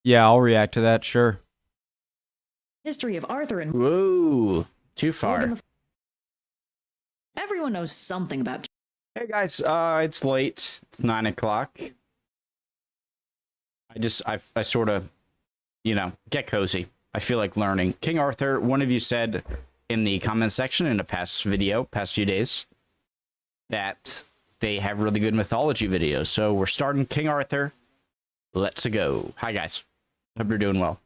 Yeah, I'll react to that, sure. History of Arthur and... Whoa, too far. Everyone knows something about... Hey guys, it's late. It's 9 o'clock. I sort of, you know, get cozy. I feel like learning. King Arthur, one of you said in the comment section in a past few days, that they have really good mythology videos. So we're starting King Arthur. Let's go. Hi guys. Hope you're doing well.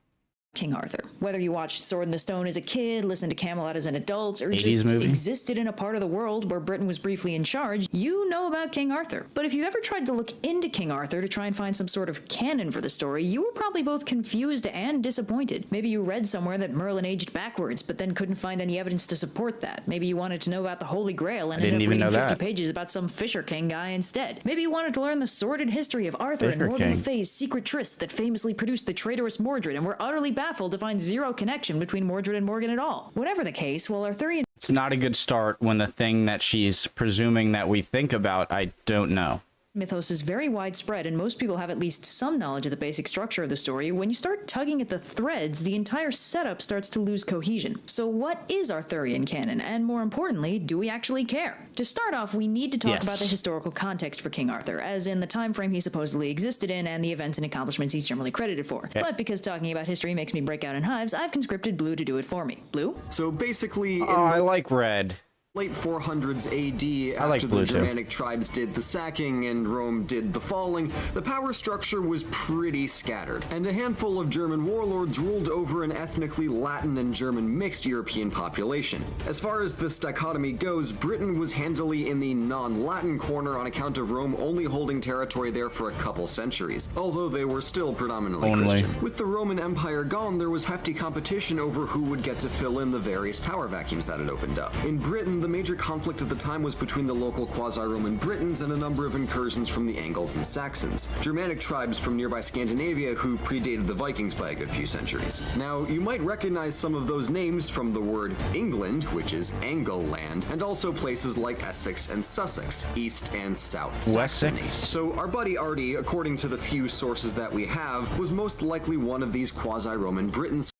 King Arthur. Whether you watched Sword in the Stone as a kid, listened to Camelot as an adult, or 80s just movie. existed in a part of the world where Britain was briefly in charge, you know about King Arthur. But if you ever tried to look into King Arthur to try and find some sort of canon for the story, you were probably both confused and disappointed. Maybe you read somewhere that Merlin aged backwards, but then couldn't find any evidence to support that. Maybe you wanted to know about the Holy Grail and ended up reading 50 pages about some Fisher King guy instead. Maybe you wanted to learn the sordid history of Arthur and Morgan Le Fay's secret tryst that famously produced the traitorous Mordred and were utterly baffled to find zero connection between Mordred and Morgan at all. Whatever the case, while Arthurian... It's not a good start when the thing that she's presuming that we think about, I don't know. Mythos is very widespread, and most people have at least some knowledge of the basic structure of the story. When you start tugging at the threads, the entire setup starts to lose cohesion. So what is Arthurian canon? And more importantly, do we actually care? To start off, we need to talk about the historical context for King Arthur, as in the time frame he supposedly existed in and the events and accomplishments he's generally credited for. Okay. But because talking about history makes me break out in hives, I've conscripted Blue to do it for me. Blue? So basically... I like red. Late 400s AD, after the Germanic tribes did the sacking and Rome did the falling, the power structure was pretty scattered, and a handful of German warlords ruled over an ethnically Latin and German mixed European population. As far as this dichotomy goes, Britain was handily in the non-Latin corner on account of Rome only holding territory there for a couple centuries, although they were still predominantly Christian. With the Roman Empire gone, there was hefty competition over who would get to fill in the various power vacuums that had opened up. In Britain, the major conflict at the time was between the local quasi-Roman Britons and a number of incursions from the Angles and Saxons, Germanic tribes from nearby Scandinavia who predated the Vikings by a good few centuries. Now, you might recognize some of those names from the word England, which is Angleland, and also places like Essex and Sussex, East and South Saxony. So our buddy Artie, according to the few sources that we have, was most likely one of these quasi-Roman Britons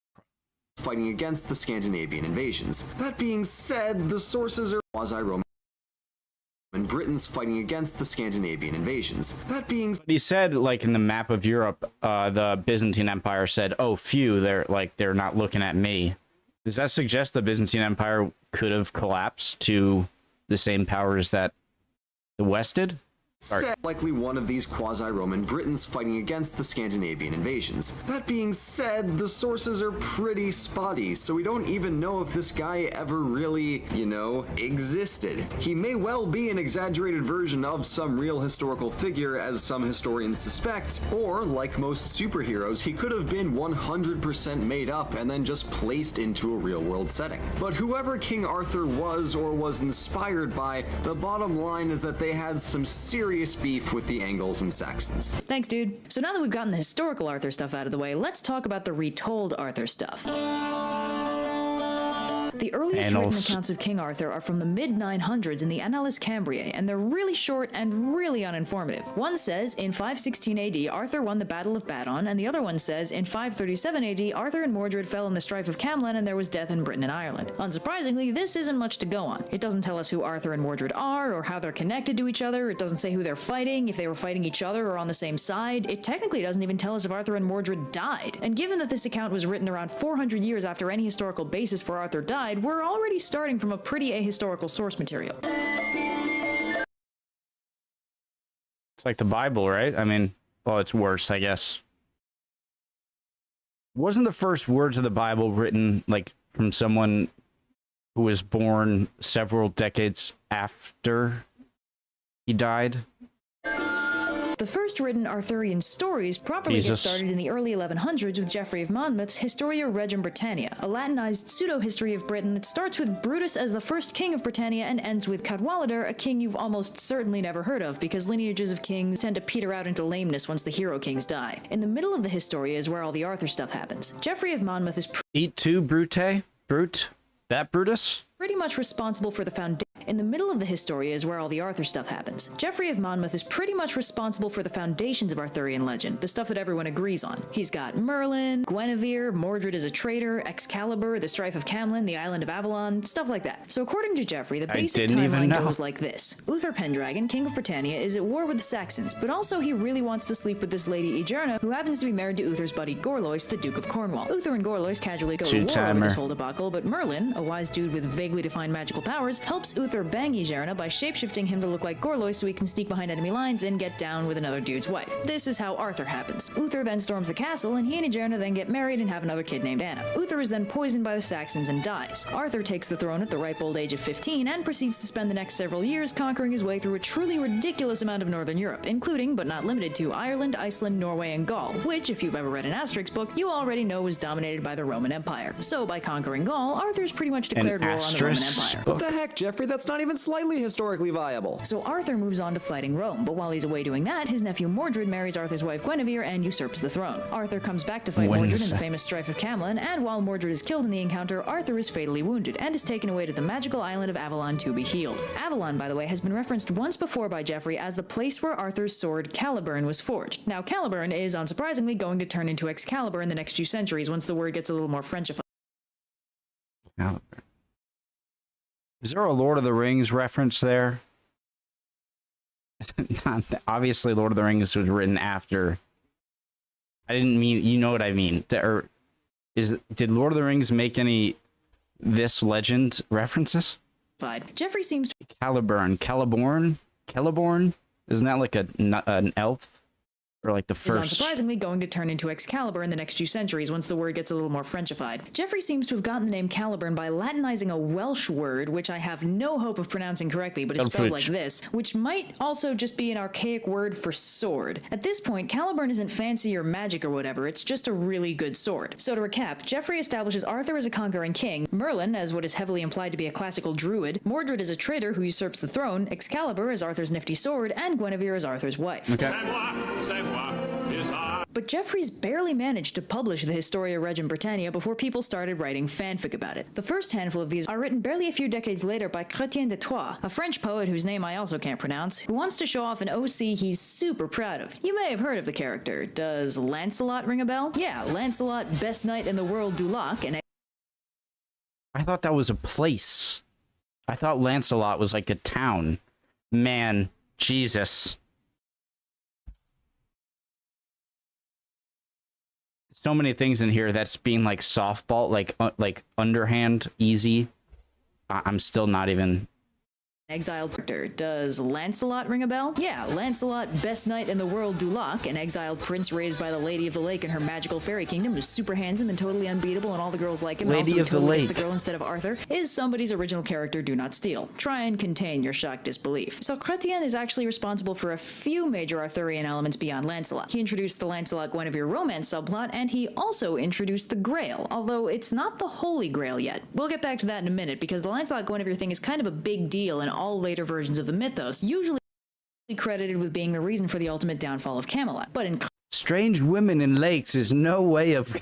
fighting against the Scandinavian invasions. That being said, the sources are quasi-Roman Britons fighting against the Scandinavian invasions. That being said, he said, like in the map of Europe, the Byzantine Empire said, "Oh, phew, they're not looking at me." Does that suggest the Byzantine Empire could have collapsed to the same powers that the West did? Likely one of these quasi-Roman Britons fighting against the Scandinavian invasions. That being said, the sources are pretty spotty, so we don't even know if this guy ever really, you know, existed. He may well be an exaggerated version of some real historical figure, as some historians suspect, or, like most superheroes, he could have been 100% made up and then just placed into a real-world setting. But whoever King Arthur was or was inspired by, the bottom line is that they had some serious beef with the Angles and Saxons. Thanks, dude. So now that we've gotten the historical Arthur stuff out of the way, let's talk about the retold Arthur stuff. The earliest written accounts of King Arthur are from the mid-900s in the Annales Cambriae, and they're really short and really uninformative. One says, in 516 AD, Arthur won the Battle of Badon, and the other one says, in 537 AD, Arthur and Mordred fell in the strife of Camlan, and there was death in Britain and Ireland. Unsurprisingly, this isn't much to go on. It doesn't tell us who Arthur and Mordred are, or how they're connected to each other. It doesn't say who they're fighting, if they were fighting each other or on the same side. It technically doesn't even tell us if Arthur and Mordred died. And given that this account was written around 400 years after any historical basis for Arthur died, we're already starting from a pretty ahistorical source material. It's like the Bible, right? I mean, well, it's worse, I guess. Wasn't the first words of the Bible written, like, from someone who was born several decades after he died? The first written Arthurian stories properly get started in the early 1100s with Geoffrey of Monmouth's Historia Regum Britannia, a Latinized pseudo-history of Britain that starts with Brutus as the first king of Britannia and ends with Cadwallader, a king you've almost certainly never heard of because lineages of kings tend to peter out into lameness once the hero kings die. In the middle of the Historia is where all the Arthur stuff happens. Geoffrey of Monmouth is Eat two, Brute? Brute? That Brutus? pretty much responsible for the foundation. In the middle of the Historia is where all the Arthur stuff happens. Geoffrey of Monmouth is pretty much responsible for the foundations of Arthurian legend, the stuff that everyone agrees on. He's got Merlin, Guinevere, Mordred is a traitor, Excalibur, the Strife of Camlan, the Island of Avalon, stuff like that. So according to Geoffrey, the basic timeline goes like this. Uther Pendragon, king of Britannia, is at war with the Saxons, but also he really wants to sleep with this lady Egerna, who happens to be married to Uther's buddy Gorlois, the Duke of Cornwall. Uther and Gorlois casually go to war over this whole debacle, but Merlin, a wise dude with vaguely defined magical powers, helps Uther bang Egerna by shapeshifting him to look like Gorlois so he can sneak behind enemy lines and get down with another dude's wife. This is how Arthur happens. Uther then storms the castle, and he and Egerna then get married and have another kid named Anna. Uther is then poisoned by the Saxons and dies. Arthur takes the throne at the ripe old age of 15 and proceeds to spend the next several years conquering his way through a truly ridiculous amount of northern Europe, including, but not limited to, Ireland, Iceland, Norway, and Gaul, which, if you've ever read an Asterix book, you already know was dominated by the Roman Empire. So by conquering Gaul, Arthur's pretty much declared war on the Roman Empire. What the heck, Geoffrey? That's not even slightly historically viable. So Arthur moves on to fighting Rome, but while he's away doing that, his nephew Mordred marries Arthur's wife Guinevere and usurps the throne. Arthur comes back to fight Mordred in the famous Strife of Camlan, and while Mordred is killed in the encounter, Arthur is fatally wounded and is taken away to the magical island of Avalon to be healed. Avalon, by the way, has been referenced once before by Geoffrey as the place where Arthur's sword Caliburn was forged. Now, Caliburn is, unsurprisingly, going to turn into Excalibur in the next few centuries once the word gets a little more Frenchified. Caliburn. Is there a Lord of the Rings reference there? Obviously, Lord of the Rings was written after. I didn't mean, you know what I mean. Did Lord of the Rings make any this legend references? Geoffrey seems to Caliborn? Isn't that like an elf? Or like the first. Is unsurprisingly going to turn into Excalibur in the next few centuries once the word gets a little more Frenchified. Geoffrey seems to have gotten the name Caliburn by Latinizing a Welsh word, which I have no hope of pronouncing correctly, but is spelled like this, which might also just be an archaic word for sword. At this point, Caliburn isn't fancy or magic or whatever, it's just a really good sword. So to recap, Geoffrey establishes Arthur as a conquering king, Merlin as what is heavily implied to be a classical druid, Mordred as a traitor who usurps the throne, Excalibur as Arthur's nifty sword, and Guinevere as Arthur's wife. Okay. But Geoffrey's barely managed to publish the Historia Regum Britannia before people started writing fanfic about it. The first handful of these are written barely a few decades later by Chrétien de Troyes, a French poet whose name I also can't pronounce, who wants to show off an OC he's super proud of. You may have heard of the character. Does Lancelot ring a bell? Yeah, Lancelot, best knight in the world du lac, and I thought that was a place. I thought Lancelot was like a town. Man, Jesus. So many things in here that's being like softball, like underhand, easy. I'm still not even. Exiled character. Does Lancelot ring a bell? Yeah, Lancelot, best knight in the world du lac, an exiled prince raised by the Lady of the Lake in her magical fairy kingdom, who's super handsome and totally unbeatable, and all the girls like him. Lady of the Lake. The girl instead of Arthur is somebody's original character. Do not steal. Try and contain your shocked disbelief. So Chrétien is actually responsible for a few major Arthurian elements beyond Lancelot. He introduced the Lancelot-Guinevere romance subplot, and he also introduced the Grail, although it's not the Holy Grail yet. We'll get back to that in a minute, because the Lancelot-Guinevere thing is kind of a big deal in all later versions of the mythos, usually credited with being the reason for the ultimate downfall of Camelot. But in strange women in lakes is no way of.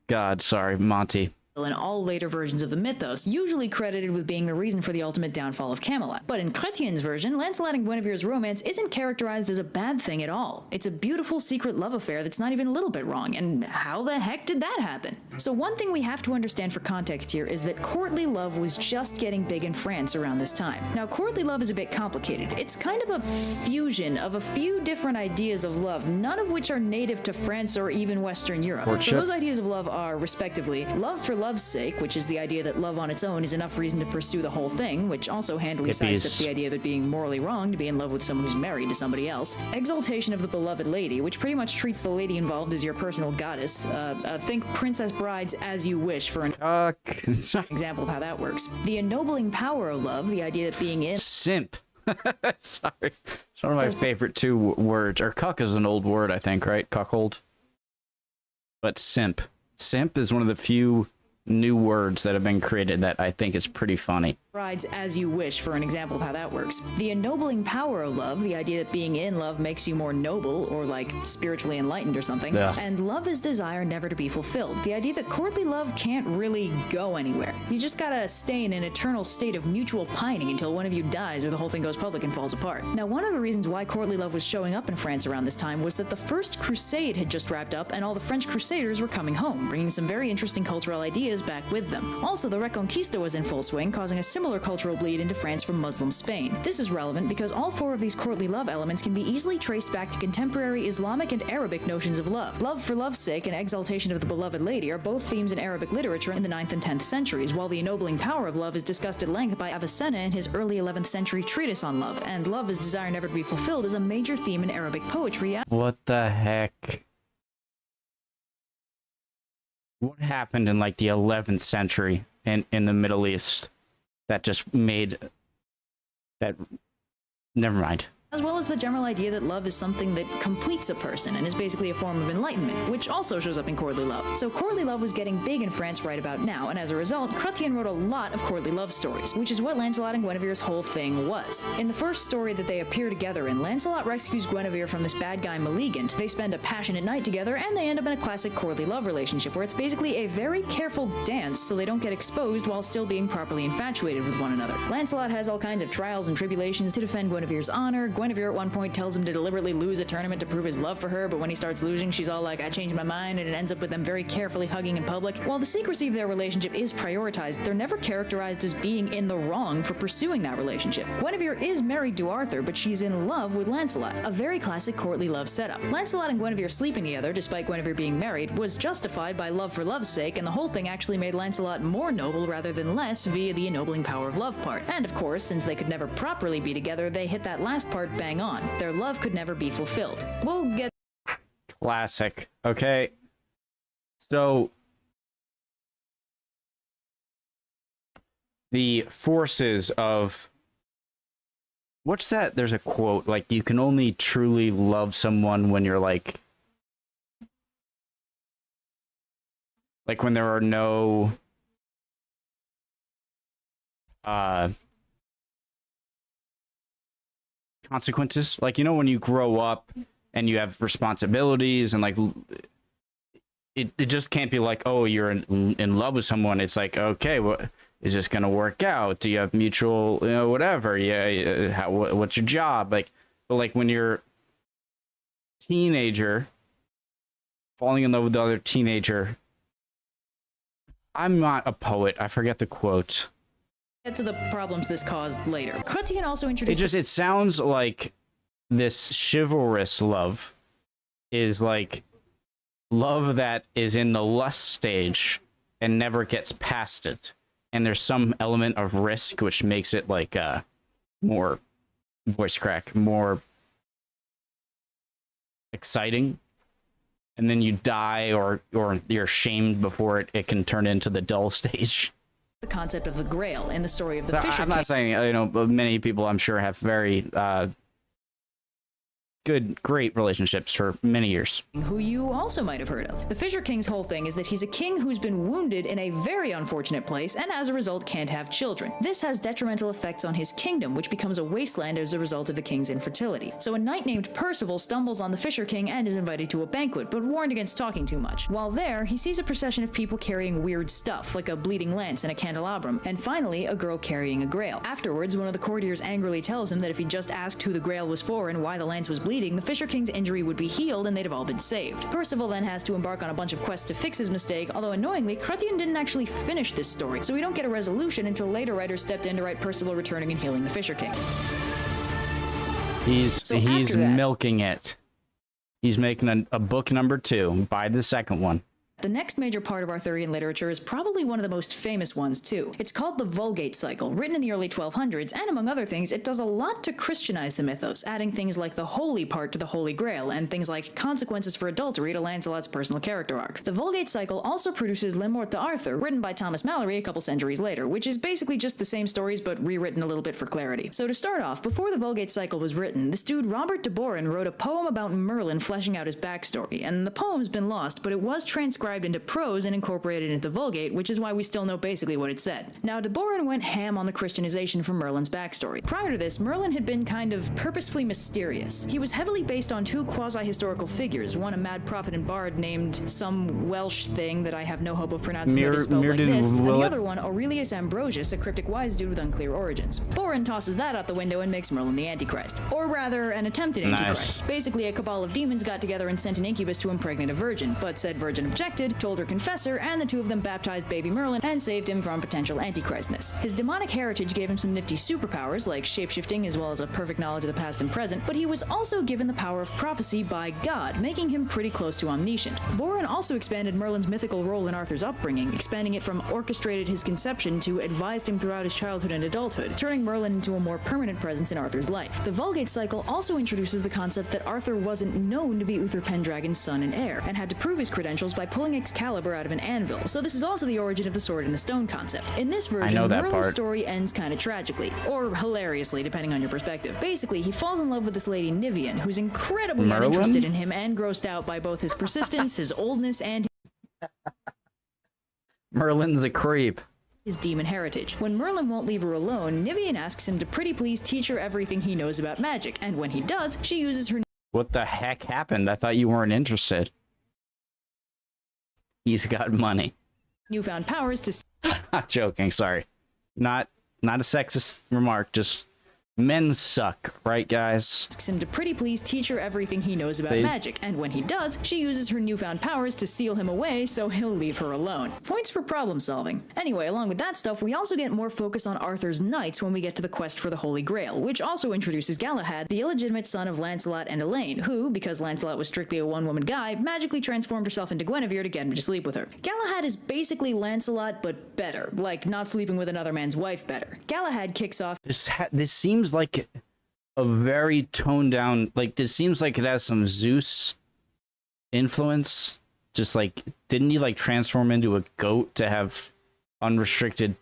God, sorry, Monty. In all later versions of the mythos, usually credited with being the reason for the ultimate downfall of Camelot. But in Chrétien's version, Lancelot and Guinevere's romance isn't characterized as a bad thing at all. It's a beautiful secret love affair that's not even a little bit wrong, and how the heck did that happen? So one thing we have to understand for context here is that courtly love was just getting big in France around this time. Now, courtly love is a bit complicated. It's kind of a fusion of a few different ideas of love, none of which are native to France or even Western Europe. Courtship. So those ideas of love are, respectively, love for love's sake, which is the idea that love on its own is enough reason to pursue the whole thing, which also handily sidesteps the idea of it being morally wrong to be in love with someone who's married to somebody else. Exaltation of the beloved lady, which pretty much treats the lady involved as your personal goddess. Think Princess Brides as you wish for an example of how that works. The ennobling power of love, the idea that being in simp. Sorry, it's one of my favorite two words. Or cuck is an old word, I think, right? Cuckold. But simp is one of the few new words that have been created that I think is pretty funny. brides as you wish for an example of how that works. The ennobling power of love, the idea that being in love makes you more noble or like spiritually enlightened or something. Yeah. And love is desire never to be fulfilled. The idea that courtly love can't really go anywhere. You just gotta stay in an eternal state of mutual pining until one of you dies or the whole thing goes public and falls apart. Now, one of the reasons why courtly love was showing up in France around this time was that the First Crusade had just wrapped up and all the French Crusaders were coming home, bringing some very interesting cultural ideas back with them. Also, the Reconquista was in full swing, causing a similar cultural bleed into France from Muslim Spain. This is relevant because all four of these courtly love elements can be easily traced back to contemporary Islamic and Arabic notions of love. Love for love's sake and exaltation of the beloved lady are both themes in Arabic literature in the 9th and 10th centuries, while the ennobling power of love is discussed at length by Avicenna in his early 11th century treatise on love, and love as desire never to be fulfilled is a major theme in Arabic poetry. What the heck? What happened in like the 11th century in the Middle East that just made that? Never mind. As well as the general idea that love is something that completes a person and is basically a form of enlightenment, which also shows up in courtly love. So courtly love was getting big in France right about now, and as a result, Chrétien wrote a lot of courtly love stories, which is what Lancelot and Guinevere's whole thing was. In the first story that they appear together in, Lancelot rescues Guinevere from this bad guy Maleagant, they spend a passionate night together, and they end up in a classic courtly love relationship where it's basically a very careful dance so they don't get exposed while still being properly infatuated with one another. Lancelot has all kinds of trials and tribulations to defend Guinevere's honor. Guinevere at one point tells him to deliberately lose a tournament to prove his love for her, but when he starts losing, she's all like, I changed my mind, and it ends up with them very carefully hugging in public. While the secrecy of their relationship is prioritized, they're never characterized as being in the wrong for pursuing that relationship. Guinevere is married to Arthur, but she's in love with Lancelot, a very classic courtly love setup. Lancelot and Guinevere sleeping together, despite Guinevere being married, was justified by love for love's sake, and the whole thing actually made Lancelot more noble rather than less via the ennobling power of love part. And of course, since they could never properly be together, they hit that last part bang on. Their love could never be fulfilled. We'll get... Classic. Okay. So the forces of... What's that? There's a quote, like, you can only truly love someone when you're like when there are no consequences. Like, you know, when you grow up and you have responsibilities and like it just can't be like, oh, you're in love with someone. It's like, okay, what is this gonna work out? Do you have mutual, you know, whatever? Yeah, what's your job? Like, but like when you're teenager falling in love with the other teenager. I'm not a poet. I forget the quote. Get to the problems this caused later. Chrétien also introduced... It sounds like this chivalrous love is like love that is in the lust stage and never gets past it. And there's some element of risk which makes it like more voice crack, more exciting. And then you die or you're shamed before it can turn into the dull stage. The concept of the Grail in the story of the Fisher King. I'm not saying, you know, many people I'm sure have very great relationships for many years. Who you also might have heard of. The Fisher King's whole thing is that he's a king who's been wounded in a very unfortunate place and as a result can't have children. This has detrimental effects on his kingdom, which becomes a wasteland as a result of the king's infertility. So a knight named Percival stumbles on the Fisher King and is invited to a banquet, but warned against talking too much. While there, he sees a procession of people carrying weird stuff, like a bleeding lance and a candelabrum, and finally, a girl carrying a grail. Afterwards, one of the courtiers angrily tells him that if he just asked who the grail was for and why the lance was bleeding, the Fisher King's injury would be healed and they'd have all been saved. Percival then has to embark on a bunch of quests to fix his mistake, although annoyingly, Chrétien didn't actually finish this story, so we don't get a resolution until later writers stepped in to write Percival returning and healing the Fisher King. He's milking it. He's making a book number 2. Buy the second one. The next major part of Arthurian literature is probably one of the most famous ones, too. It's called the Vulgate cycle, written in the early 1200s, and among other things, it does a lot to Christianize the mythos, adding things like the holy part to the Holy Grail, and things like consequences for adultery to Lancelot's personal character arc. The Vulgate cycle also produces Le Morte d'Arthur, written by Thomas Malory a couple centuries later, which is basically just the same stories but rewritten a little bit for clarity. So to start off, before the Vulgate cycle was written, this dude Robert de Boron wrote a poem about Merlin fleshing out his backstory, and the poem's been lost, but it was transcribed transcribed into prose and incorporated into the Vulgate, which is why we still know basically what it said. Now, de Boron went ham on the Christianization for Merlin's backstory. Prior to this, Merlin had been kind of purposefully mysterious. He was heavily based on two quasi-historical figures, one a mad prophet and bard named some Welsh thing that I have no hope of pronouncing it spelled like this, and the other one Aurelius Ambrosius, a cryptic wise dude with unclear origins. Boron tosses that out the window and makes Merlin the Antichrist. Or rather, an attempted Antichrist. Nice. Basically, a cabal of demons got together and sent an incubus to impregnate a virgin, but said virgin objected, told her confessor, and the two of them baptized baby Merlin and saved him from potential Antichristness. His demonic heritage gave him some nifty superpowers, like shapeshifting as well as a perfect knowledge of the past and present, but he was also given the power of prophecy by God, making him pretty close to omniscient. Boron also expanded Merlin's mythical role in Arthur's upbringing, expanding it from orchestrated his conception to advised him throughout his childhood and adulthood, turning Merlin into a more permanent presence in Arthur's life. The Vulgate cycle also introduces the concept that Arthur wasn't known to be Uther Pendragon's son and heir, and had to prove his credentials by pulling Excalibur out of an anvil, so this is also the origin of the sword and the stone concept. In this version, Merlin's story ends kind of tragically, or hilariously, depending on your perspective. Basically, he falls in love with this lady Nivian, who's incredibly uninterested in him and grossed out by both his persistence, his oldness, and Merlin's a creep. His demon heritage. When Merlin won't leave her alone, Nivian asks him to pretty please teach her everything he knows about magic, and when he does, she uses her... What the heck happened? I thought you weren't interested. He's got money. Newfound powers to... Not joking, sorry. Not a sexist remark, just men suck, right, guys? Asks him to pretty please teach her everything he knows about magic, and when he does, she uses her newfound powers to seal him away so he'll leave her alone. Points for problem solving. Anyway, along with that stuff, we also get more focus on Arthur's knights when we get to the quest for the Holy Grail, which also introduces Galahad, the illegitimate son of Lancelot and Elaine, who, because Lancelot was strictly a one-woman guy, magically transformed herself into Guinevere to get him to sleep with her. Galahad is basically Lancelot, but better, like not sleeping with another man's wife better. Galahad kicks off... This seems like a very toned down, like this seems like it has some Zeus influence. Just like, didn't he like transform into a goat to have unrestricted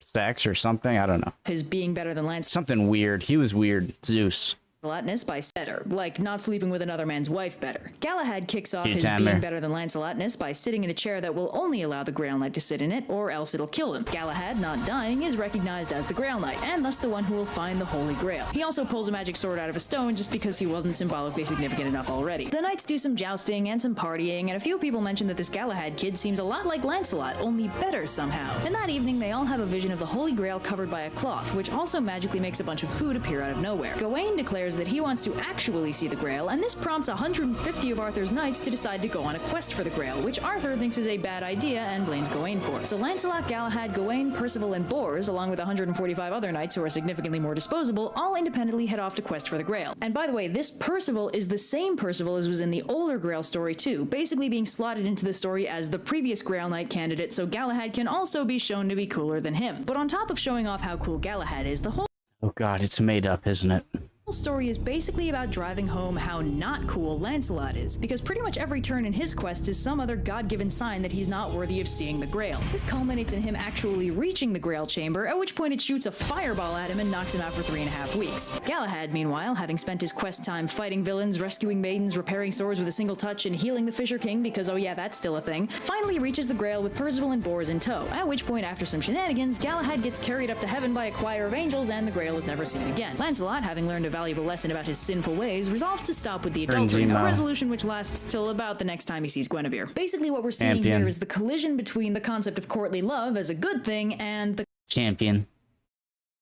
sex or something? I don't know. His being better than Lancelot. Something weird. He was weird. Zeus. Lancelotness by better, like not sleeping with another man's wife better. Galahad kicks off his being better than Lancelotness by sitting in a chair that will only allow the Grail Knight to sit in it, or else it'll kill him. Galahad, not dying, is recognized as the Grail Knight, and thus the one who will find the Holy Grail. He also pulls a magic sword out of a stone just because he wasn't symbolically significant enough already. The knights do some jousting and some partying, and a few people mention that this Galahad kid seems a lot like Lancelot, only better somehow. And that evening, they all have a vision of the Holy Grail covered by a cloth, which also magically makes a bunch of food appear out of nowhere. Gawain declares that he wants to actually see the Grail, and this prompts 150 of Arthur's knights to decide to go on a quest for the Grail, which Arthur thinks is a bad idea and blames Gawain for. So Lancelot, Galahad, Gawain, Percival, and Bors, along with 145 other knights who are significantly more disposable, all independently head off to quest for the Grail. And by the way, this Percival is the same Percival as was in the older Grail story too, basically being slotted into the story as the previous Grail Knight candidate, so Galahad can also be shown to be cooler than him. But on top of showing off how cool Galahad is, the whole God, it's made up, isn't it? The whole story is basically about driving home how not cool Lancelot is, because pretty much every turn in his quest is some other god-given sign that he's not worthy of seeing the Grail. This culminates in him actually reaching the Grail chamber, at which point it shoots a fireball at him and knocks him out for 3.5 weeks. Galahad, meanwhile, having spent his quest time fighting villains, rescuing maidens, repairing swords with a single touch, and healing the Fisher King, because oh yeah, that's still a thing, finally reaches the Grail with Percival and Bors in tow, at which point after some shenanigans, Galahad gets carried up to heaven by a choir of angels and the Grail is never seen again. Lancelot, having learned a valuable lesson about his sinful ways, resolves to stop with the adultery, a resolution which lasts till about the next time he sees Guinevere. Basically what we're seeing here is the collision between the concept of courtly love as a good thing and the champion.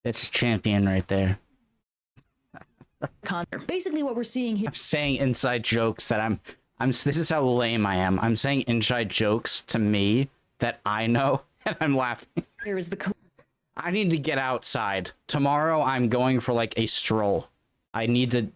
It's champion right there. Basically what we're seeing here. I'm saying inside jokes that I'm this is how lame I am. I'm saying inside jokes to me that I know and I'm laughing. Here is the I need to get outside. Tomorrow I'm going for like a stroll. I need to...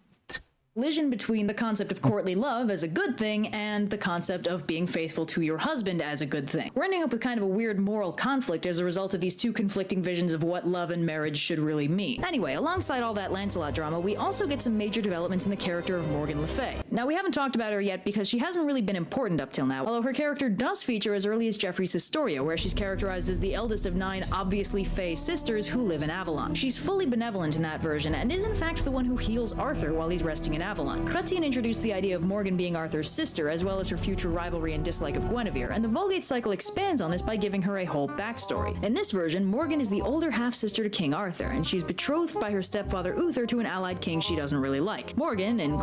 Collision between the concept of courtly love as a good thing and the concept of being faithful to your husband as a good thing. We're ending up with kind of a weird moral conflict as a result of these two conflicting visions of what love and marriage should really mean. Anyway, alongside all that Lancelot drama, we also get some major developments in the character of Morgan Le Fay. Now, we haven't talked about her yet because she hasn't really been important up till now, although her character does feature as early as Geoffrey's Historia, where she's characterized as the eldest of 9 obviously Fey sisters who live in Avalon. She's fully benevolent in that version, and is in fact the one who heals Arthur while he's resting in Avalon. Chrétien introduced the idea of Morgan being Arthur's sister, as well as her future rivalry and dislike of Guinevere, and the Vulgate cycle expands on this by giving her a whole backstory. In this version, Morgan is the older half-sister to King Arthur, and she's betrothed by her stepfather Uther to an allied king she doesn't really like. Morgan, in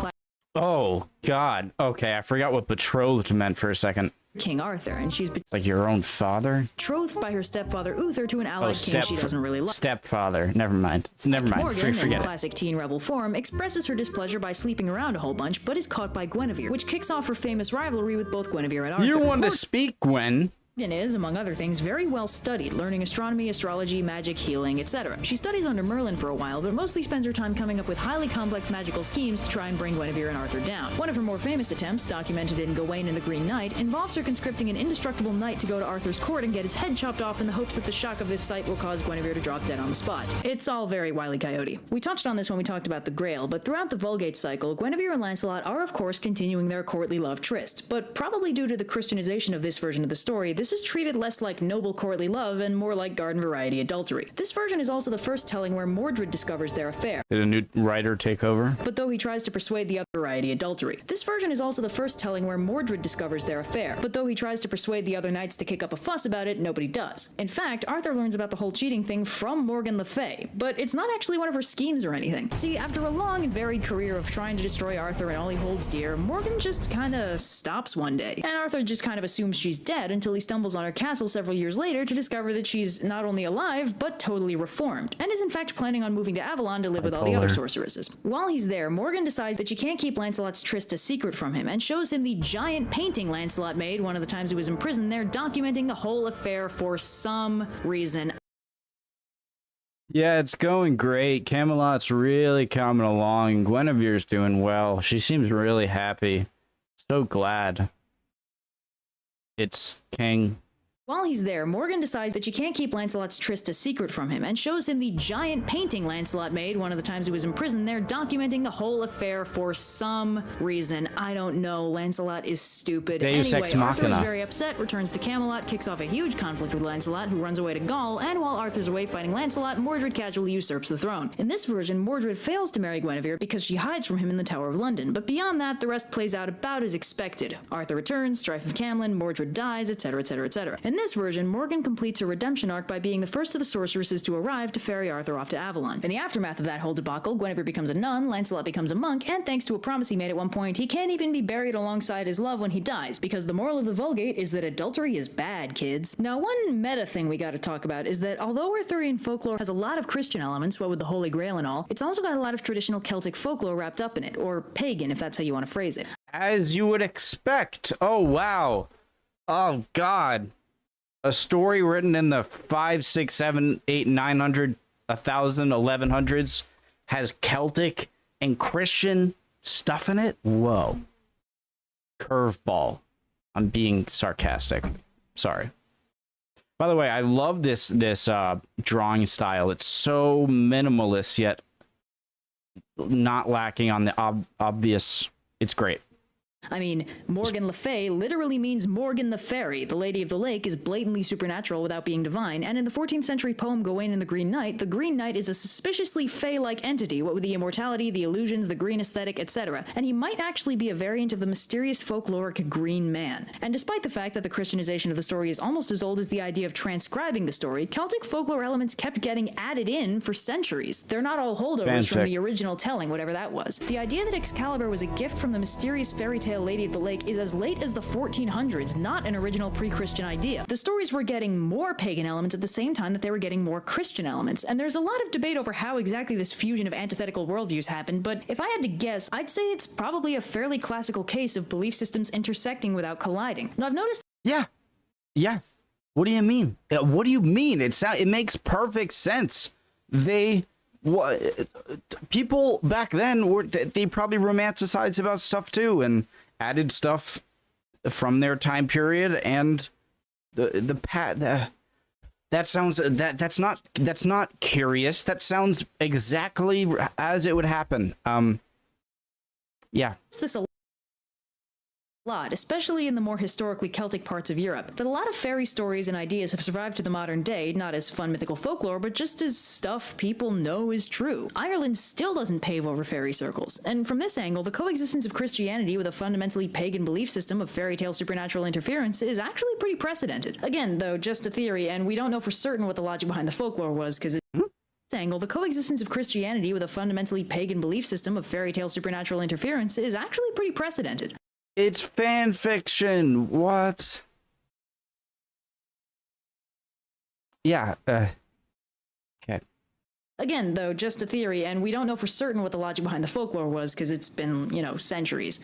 Oh, God. Okay, I forgot what betrothed meant for a second. King Arthur, and she's Like your own father? betrothed by her stepfather Uther to an allied king she doesn't really like. Stepfather. Never mind. Never mind. Morgan, Forget in it. classic teen rebel form, expresses her displeasure by sleeping around a whole bunch, but is caught by Guinevere, which kicks off her famous rivalry with both Guinevere and Arthur. You want to speak, Gwen? Morgan is, among other things, very well studied, learning astronomy, astrology, magic, healing, etc. She studies under Merlin for a while, but mostly spends her time coming up with highly complex magical schemes to try and bring Guinevere and Arthur down. One of her more famous attempts, documented in Gawain and the Green Knight, involves her conscripting an indestructible knight to go to Arthur's court and get his head chopped off in the hopes that the shock of this sight will cause Guinevere to drop dead on the spot. It's all very Wile E. Coyote. We touched on this when we talked about the Grail, but throughout the Vulgate cycle, Guinevere and Lancelot are of course continuing their courtly love tryst, but probably due to the Christianization of this version of the story, this is treated less like noble courtly love and more like garden variety adultery. This version is also the first telling where Mordred discovers their affair. Did a new writer take over? But though he tries to persuade the other variety adultery. This version is also the first telling where Mordred discovers their affair. But though he tries to persuade the other knights to kick up a fuss about it, nobody does. In fact, Arthur learns about the whole cheating thing from Morgan Le Fay, but it's not actually one of her schemes or anything. See, after a long and varied career of trying to destroy Arthur and all he holds dear, Morgan just kinda stops one day. And Arthur just kind of assumes she's dead until he stumbles on her castle several years later to discover that she's not only alive, but totally reformed, and is in fact planning on moving to Avalon to live with all the other sorceresses. While he's there, Morgan decides that she can't keep Lancelot's tryst a secret from him, and shows him the giant painting Lancelot made one of the times he was in prison there, documenting the whole affair for some reason. Yeah, it's going great. Camelot's really coming along. Guinevere's doing well. She seems really happy. So glad. It's King. While he's there, Morgan decides that she can't keep Lancelot's tryst a secret from him, and shows him the giant painting Lancelot made one of the times he was in prison there, documenting the whole affair for some reason. I don't know. Lancelot is stupid. Deus Ex Anyway, Arthur is Machina. very upset, returns to Camelot, kicks off a huge conflict with Lancelot, who runs away to Gaul, and while Arthur's away fighting Lancelot, Mordred casually usurps the throne. In this version, Mordred fails to marry Guinevere because she hides from him in the Tower of London, but beyond that, the rest plays out about as expected. Arthur returns, strife of Camlin, Mordred dies, etc, etc, etc. In this version, Morgan completes her redemption arc by being the first of the sorceresses to arrive to ferry Arthur off to Avalon. In the aftermath of that whole debacle, Guinevere becomes a nun, Lancelot becomes a monk, and thanks to a promise he made at one point, he can't even be buried alongside his love when he dies, because the moral of the Vulgate is that adultery is bad, kids. Now, one meta thing we gotta talk about is that although Arthurian folklore has a lot of Christian elements, what with the Holy Grail and all, it's also got a lot of traditional Celtic folklore wrapped up in it, or pagan if that's how you want to phrase it. As you would expect. Oh, wow. Oh, God. A story written in the 5, 6, 7, 8, 900, 1000, 1100s has Celtic and Christian stuff in it? Whoa. Curveball. I'm being sarcastic. Sorry. By the way, I love this drawing style. It's so minimalist, yet not lacking on the obvious. It's great. I mean, Morgan Le Fay literally means Morgan the Fairy. The Lady of the Lake is blatantly supernatural without being divine, and in the 14th century poem Gawain and the Green Knight is a suspiciously fey-like entity, what with the immortality, the illusions, the green aesthetic, etc., and he might actually be a variant of the mysterious folkloric Green Man. And despite the fact that the Christianization of the story is almost as old as the idea of transcribing the story, Celtic folklore elements kept getting added in for centuries. They're not all holdovers from the original telling, whatever that was. The idea that Excalibur was a gift from the mysterious fairy tale Lady of the Lake is as late as the 1400s, not an original pre-Christian idea. The stories were getting more pagan elements at the same time that they were getting more Christian elements, and there's a lot of debate over how exactly this fusion of antithetical worldviews happened, but if I had to guess, I'd say it's probably a fairly classical case of belief systems intersecting without colliding. Now, I've noticed— Yeah. What do you mean? What do you mean? It makes perfect sense. People back then they probably romanticized about stuff too, and added stuff from their time period, and that's not curious. That sounds exactly as it would happen. Yeah. this a lot, especially in the more historically Celtic parts of Europe, that a lot of fairy stories and ideas have survived to the modern day, not as fun mythical folklore, but just as stuff people know is true. Ireland still doesn't pave over fairy circles, and from this angle, the coexistence of Christianity with a fundamentally pagan belief system of fairy tale supernatural interference is actually pretty precedented. Again, though, just a theory, and we don't know for certain what the logic behind the folklore was, because angle, the coexistence of Christianity with a fundamentally pagan belief system of fairy tale supernatural interference is actually pretty precedented. It's fan fiction. What? Yeah. Okay. Again, though, just a theory, and we don't know for certain what the logic behind the folklore was, because it's been, centuries.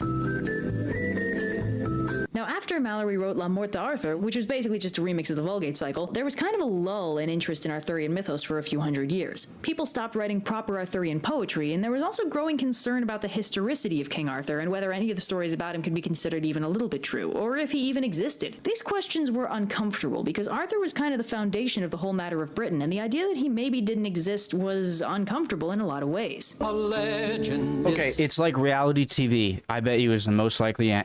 Now, after Malory wrote La Morte d'Arthur, which was basically just a remix of the Vulgate cycle, there was kind of a lull in interest in Arthurian mythos for a few hundred years. People stopped writing proper Arthurian poetry, and there was also growing concern about the historicity of King Arthur and whether any of the stories about him could be considered even a little bit true, or if he even existed. These questions were uncomfortable because Arthur was kind of the foundation of the whole matter of Britain, and the idea that he maybe didn't exist was uncomfortable in a lot of ways. A legend. Okay, it's like reality TV. I bet you is the most likely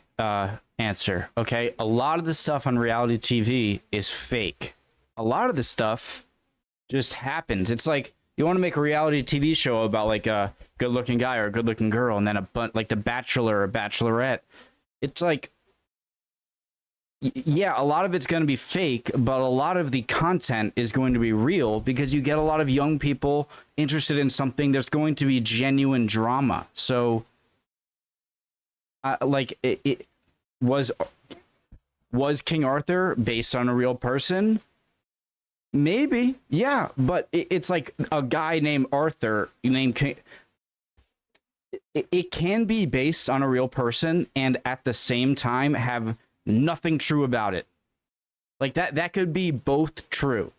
answer. Okay, a lot of the stuff on reality TV is fake. A lot of the stuff just happens. It's like you want to make a reality TV show about like a good-looking guy or a good-looking girl, and then like The Bachelor or Bachelorette. It's like, yeah, a lot of it's going to be fake, but a lot of the content is going to be real because you get a lot of young people interested in something. There's going to be genuine drama. So, like it was King Arthur based on a real person? Maybe, yeah, but it's like a guy named Arthur named King. It can be based on a real person and at the same time have nothing true about it. Like that could be both true,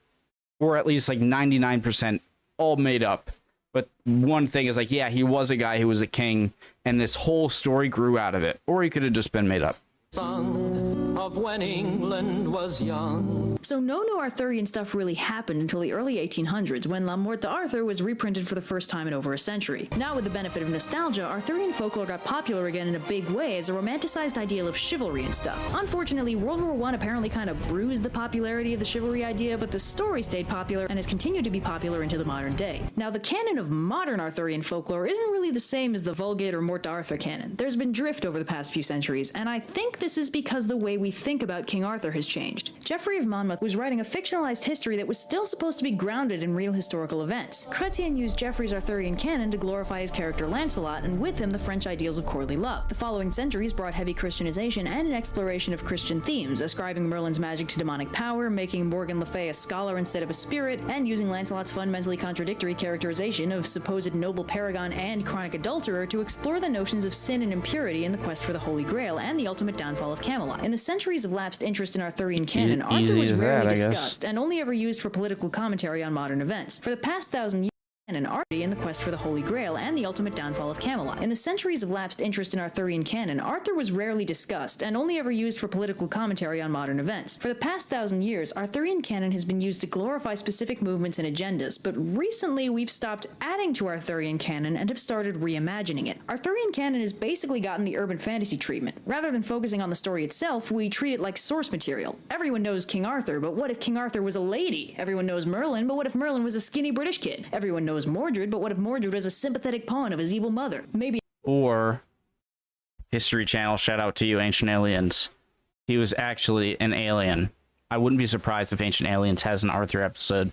or at least like 99% all made up. But one thing is like, yeah, he was a guy who was a king, and this whole story grew out of it, or he could have just been made up. Son of when England was young. So no new Arthurian stuff really happened until the early 1800s, when La Morte d'Arthur was reprinted for the first time in over a century. Now, with the benefit of nostalgia, Arthurian folklore got popular again in a big way as a romanticized ideal of chivalry and stuff. Unfortunately, World War I apparently kind of bruised the popularity of the chivalry idea, but the story stayed popular and has continued to be popular into the modern day. Now, the canon of modern Arthurian folklore isn't really the same as the Vulgate or Morte d'Arthur canon. There's been drift over the past few centuries, and I think this is because the way we think about King Arthur has changed. Geoffrey of Monmouth was writing a fictionalized history that was still supposed to be grounded in real historical events. Chrétien used Geoffrey's Arthurian canon to glorify his character Lancelot, and with him the French ideals of courtly love. The following centuries brought heavy Christianization and an exploration of Christian themes, ascribing Merlin's magic to demonic power, making Morgan Le Fay a scholar instead of a spirit, and using Lancelot's fundamentally contradictory characterization of supposed noble paragon and chronic adulterer to explore the notions of sin and impurity in the quest for the Holy Grail and the ultimate downfall of Camelot. In the centuries of lapsed interest in Arthurian canon, Arthur was rarely discussed and only ever used for political commentary on modern events. For the past 1,000 years, and Arthur in the quest for the Holy Grail and the ultimate downfall of Camelot. In the centuries of lapsed interest in Arthurian canon, Arthur was rarely discussed and only ever used for political commentary on modern events. For the past 1,000 years, Arthurian canon has been used to glorify specific movements and agendas, but recently we've stopped adding to Arthurian canon and have started reimagining it. Arthurian canon has basically gotten the urban fantasy treatment. Rather than focusing on the story itself, we treat it like source material. Everyone knows King Arthur, but what if King Arthur was a lady? Everyone knows Merlin, but what if Merlin was a skinny British kid? Everyone knows Mordred, but what if Mordred was a sympathetic pawn of his evil mother? Maybe. Or History Channel, shout out to you, Ancient Aliens. He was actually an alien. I wouldn't be surprised if Ancient Aliens has an Arthur episode.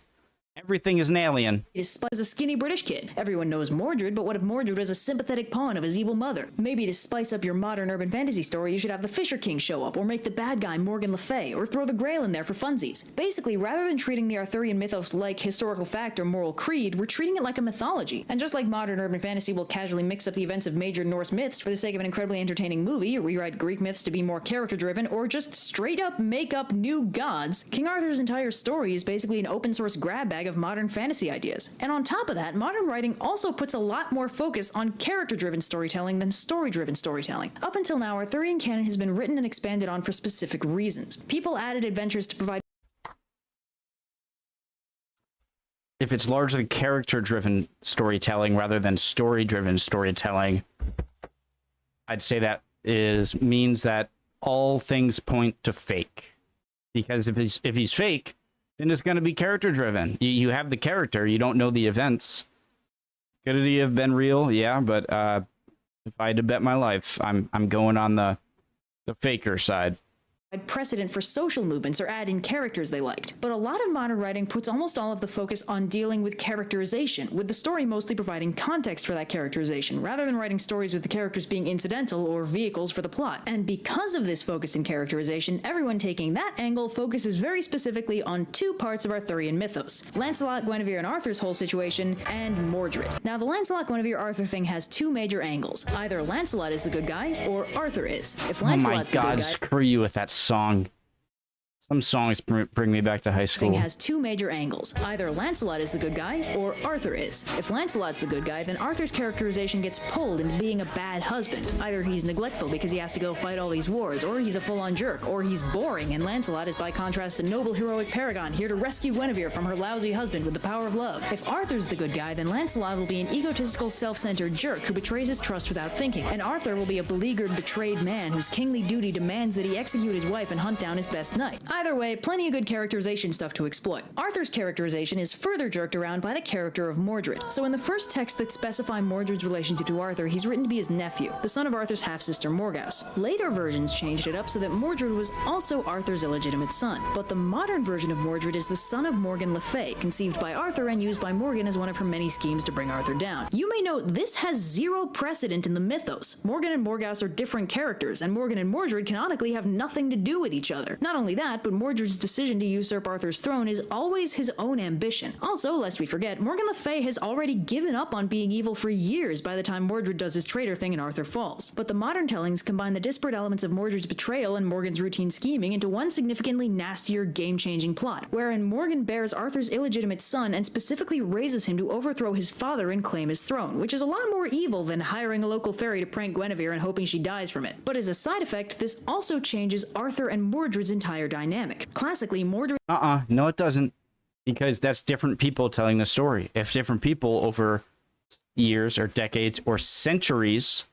Everything is an alien. Is a skinny British kid. Everyone knows Mordred, but what if Mordred was a sympathetic pawn of his evil mother? Maybe to spice up your modern urban fantasy story, you should have the Fisher King show up, or make the bad guy Morgan Le Fay, or throw the Grail in there for funsies. Basically, rather than treating the Arthurian mythos like historical fact or moral creed, we're treating it like a mythology. And just like modern urban fantasy will casually mix up the events of major Norse myths for the sake of an incredibly entertaining movie, or rewrite Greek myths to be more character-driven, or just straight up make up new gods, King Arthur's entire story is basically an open source grab bag of modern fantasy ideas. And on top of that, modern writing also puts a lot more focus on character-driven storytelling than story-driven storytelling. Up until now, Arthurian canon has been written and expanded on for specific reasons. People added adventures to provide. If it's largely character-driven storytelling rather than story-driven storytelling, I'd say that means that all things point to fake. Because if he's fake, then it's going to be character driven. You have the character, you don't know the events. Could he have been real? Yeah, but if I had to bet my life, I'm going on the faker side. Precedent for social movements or add in characters they liked. But a lot of modern writing puts almost all of the focus on dealing with characterization, with the story mostly providing context for that characterization, rather than writing stories with the characters being incidental or vehicles for the plot. And because of this focus in characterization, everyone taking that angle focuses very specifically on two parts of Arthurian mythos: Lancelot, Guinevere, and Arthur's whole situation, and Mordred. Now, the Lancelot, Guinevere, Arthur thing has two major angles. Either Lancelot is the good guy, or Arthur is. If Lancelot's oh my God, the good guy, screw you with that song. Some songs bring me back to high school. Thing has two major angles. Either Lancelot is the good guy, or Arthur is. If Lancelot's the good guy, then Arthur's characterization gets pulled into being a bad husband. Either he's neglectful because he has to go fight all these wars, or he's a full-on jerk, or he's boring, and Lancelot is by contrast a noble heroic paragon here to rescue Guinevere from her lousy husband with the power of love. If Arthur's the good guy, then Lancelot will be an egotistical, self-centered jerk who betrays his trust without thinking, and Arthur will be a beleaguered, betrayed man whose kingly duty demands that he execute his wife and hunt down his best knight. Either way, plenty of good characterization stuff to exploit. Arthur's characterization is further jerked around by the character of Mordred. So in the first texts that specify Mordred's relationship to Arthur, he's written to be his nephew, the son of Arthur's half-sister Morgause. Later versions changed it up so that Mordred was also Arthur's illegitimate son, but the modern version of Mordred is the son of Morgan Le Fay, conceived by Arthur and used by Morgan as one of her many schemes to bring Arthur down. You may note this has zero precedent in the mythos. Morgan and Morgause are different characters, and Morgan and Mordred canonically have nothing to do with each other. Not only that, but Mordred's decision to usurp Arthur's throne is always his own ambition. Also, lest we forget, Morgan Le Fay has already given up on being evil for years by the time Mordred does his traitor thing and Arthur falls. But the modern tellings combine the disparate elements of Mordred's betrayal and Morgan's routine scheming into one significantly nastier, game-changing plot, wherein Morgan bears Arthur's illegitimate son and specifically raises him to overthrow his father and claim his throne, which is a lot more evil than hiring a local fairy to prank Guinevere and hoping she dies from it. But as a side effect, this also changes Arthur and Mordred's entire dynamic. Classically, Mordred... No, it doesn't. Because that's different people telling the story. If different people over years or decades or centuries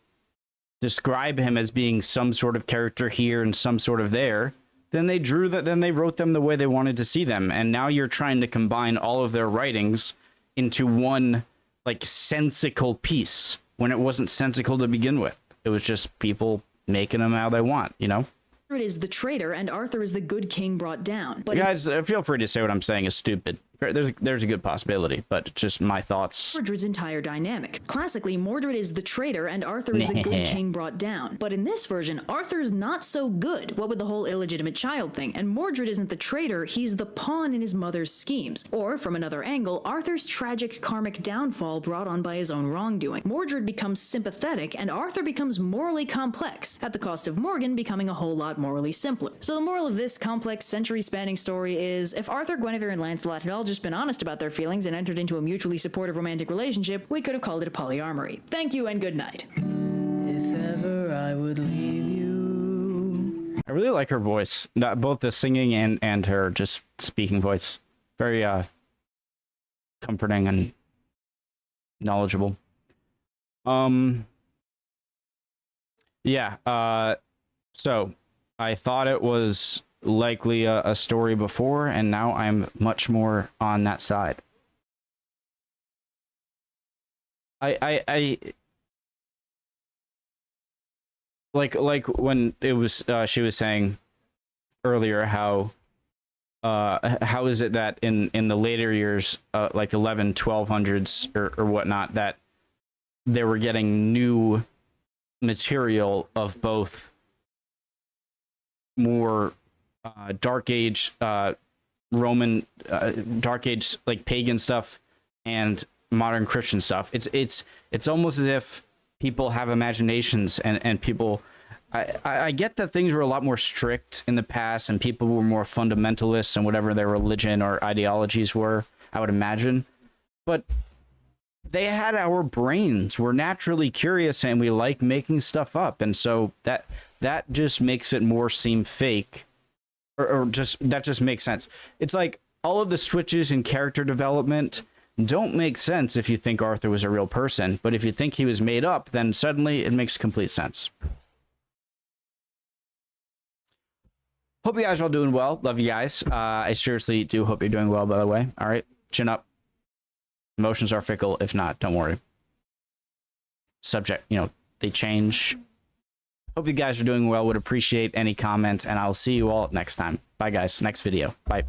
describe him as being some sort of character here and some sort of there, then they wrote them the way they wanted to see them. And now you're trying to combine all of their writings into one, like, sensical piece when it wasn't sensical to begin with. It was just people making them how they want, you know? is the traitor and Arthur is the good king brought down. But guys, feel free to say what I'm saying is stupid. There's a good possibility, but just my thoughts. Mordred's entire dynamic. Classically, Mordred is the traitor and Arthur is the good king brought down. But in this version, Arthur's not so good, what with the whole illegitimate child thing, and Mordred isn't the traitor, he's the pawn in his mother's schemes. Or, from another angle, Arthur's tragic karmic downfall brought on by his own wrongdoing. Mordred becomes sympathetic and Arthur becomes morally complex, at the cost of Morgan becoming a whole lot morally simpler. So the moral of this complex, century-spanning story is, if Arthur, Guinevere, and Lancelot had all just been honest about their feelings and entered into a mutually supportive romantic relationship, we could have called it a polyamory. Thank you and good night. If ever I would leave you. I really like her voice, both the singing and her just speaking voice. Very comforting and knowledgeable. Yeah, so I thought it was likely a story before, and now I'm much more on that side. I like when it was she was saying earlier how is it that in the later years, like 1200s or whatnot, that they were getting new material of both more dark age Roman dark age like pagan stuff and modern Christian stuff. It's almost as if people have imaginations and people I get that things were a lot more strict in the past and people were more fundamentalists and whatever their religion or ideologies were, I would imagine, but they had our brains. We're naturally curious and we like making stuff up, and so that just makes it more seem fake. Or that just makes sense. It's like all of the switches in character development don't make sense if you think Arthur was a real person, but if you think he was made up, then suddenly it makes complete sense. Hope you guys are all doing well. Love you guys. I seriously do hope you're doing well, by the way. All right, chin up. Emotions are fickle. If not, don't worry. Subject, they change. Hope you guys are doing well. Would appreciate any comments, and I'll see you all next time. Bye, guys. Next video. Bye.